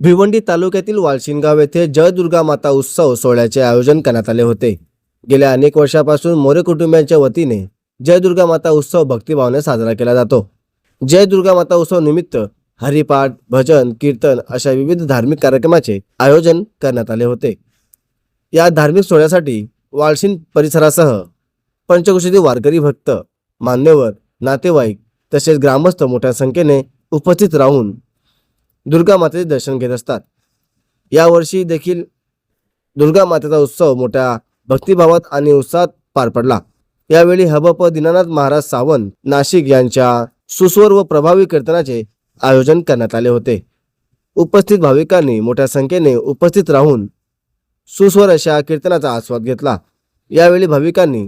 भिवंडी तालुक्यातील वालशिनगाव येथे जय दुर्गा माता उत्सव सोहळ्याचे आयोजन करण्यात आले होते। गेल्या अनेक वर्षापासून मोरे कुटुंबियांच्या वतीने जय दुर्गा माता उत्सव भक्तिभावाने साजरा केला जातो। जय दुर्गा माता उत्सव निमित्त हरिपाठ, भजन, कीर्तन अशा विविध धार्मिक कार्यक्रमाचे आयोजन करण्यात आले होते। या धार्मिक सोहळ्यासाठी वालशिन परिसरासह पंचक्रोशीतील वारकरी भक्त, मान्यवर, नातेवाईक तसेच ग्रामस्थ मोठ्या संख्येने उपस्थित राहून दुर्गा मातेचे दर्शन घेत असतात। यावर्षी देखील दुर्गा मातेचा उत्सव मोठ्या भक्तिभावात आणि उत्साहात पार पडला। यावेळी हबप दीनानाथ महाराज सावंत नाशिक यांच्या सुस्वर व प्रभावी कीर्तनाचे आयोजन करण्यात आले होते। उपस्थित भाविकांनी मोठ्या संख्येने उपस्थित राहून सुस्वर अशा कीर्तनाचा आस्वाद घेतला। यावेळी भाविकांनी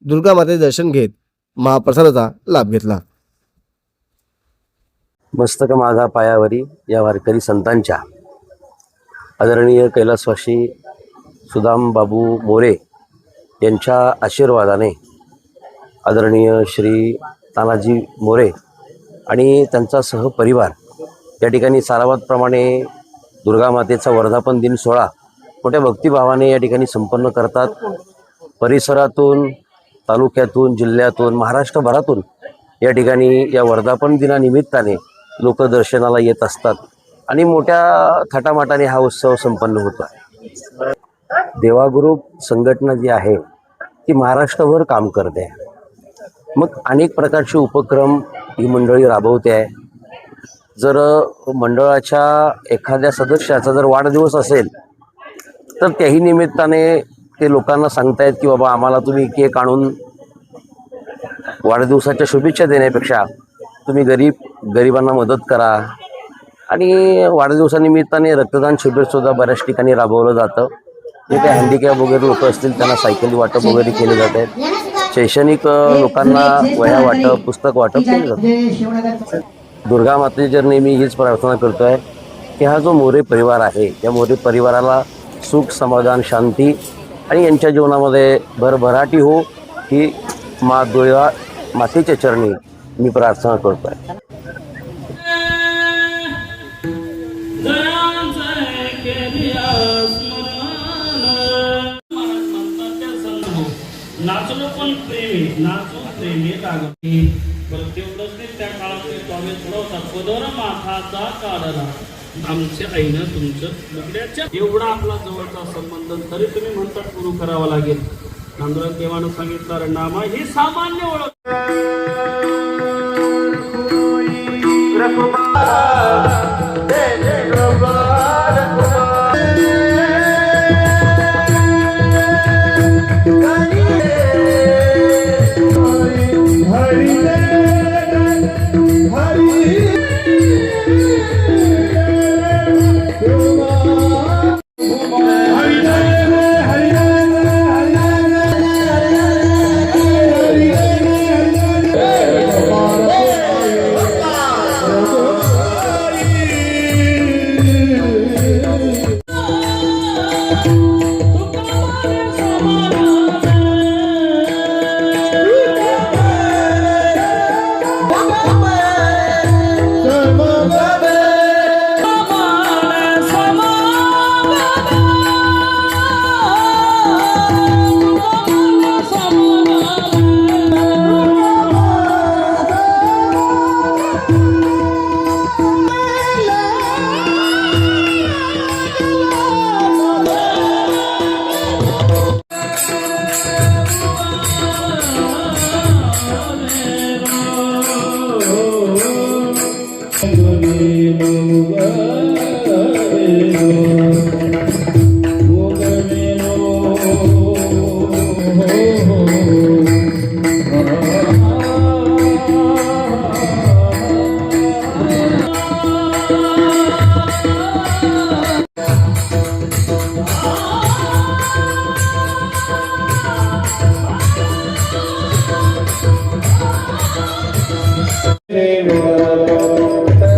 दुर्गा मातेचे दर्शन घेत महाप्रसादाचा लाभ घेतला। मस्तक माझा पायावरी या वारकरी संतांच्या आदरणीय कैलासवासी सुदाम बाबू मोरे यांच्या आशीर्वादाने आदरणीय श्री तानाजी मोरे आणि त्यांचा सहपरिवार या ठिकाणी सारावातप्रमाणे दुर्गा मातेचा वर्धापन दिन सोहळा मोठ्या भक्तिभावाने या ठिकाणी संपन्न करतात। परिसरातून, तालुक्यातून, जिल्ह्यातून, महाराष्ट्रभरातून या ठिकाणी या वर्धापन दिनानिमित्ताने लोक दर्शनाला येत असतात आणि मोठ्या थाटामाटाने हा उत्सव संपन्न होतो। देवाग्रुप संघटना जी आहे ती महाराष्ट्रभर काम करते। मग अनेक प्रकारचे उपक्रम ही मंडळी राबवते आहे। जर मंडळाच्या एखाद्या सदस्याचा जर वाढदिवस असेल तर त्याही निमित्ताने ते लोकांना सांगतायत की बाबा आम्हाला तुम्ही केक आणून वाढदिवसाच्या शुभेच्छा देण्यापेक्षा तुम्ही गरिबांना मदत करा। आणि वाढदिवसानिमित्ताने रक्तदान शिबिरसुद्धा बऱ्याच ठिकाणी राबवलं जातं। जे काही हँडिकॅप वगैरे लोक असतील त्यांना सायकली वाटप वगैरे केले जात आहेत। शैक्षणिक लोकांना वह्या वाटप, पुस्तक वाटप केले जातं। दुर्गा मातेची जर नेहमी हीच प्रार्थना करतो आहे की हा जो मोरे परिवार आहे त्या मोरे परिवाराला सुख, समाधान, शांती आणि यांच्या जीवनामध्ये भरभराटी हो ही दुर्गा मातेच्या चरणी मी प्रार्थना करतो आहे। नाचलो पण प्रेमी, नाचू प्रेमी लागते। परत एवढंच नाही, त्या काळात स्वामी थोडा पदर माथाचा काढला आमच्या आईनं तुमचं लुगड्याच्या एवढा आपला जवळचा संबंध तरी तुम्ही म्हणतात सुरू करावा लागेल। नांदुरबार देवानं सांगितलं नामा ही सामान्य ओळख। Hey,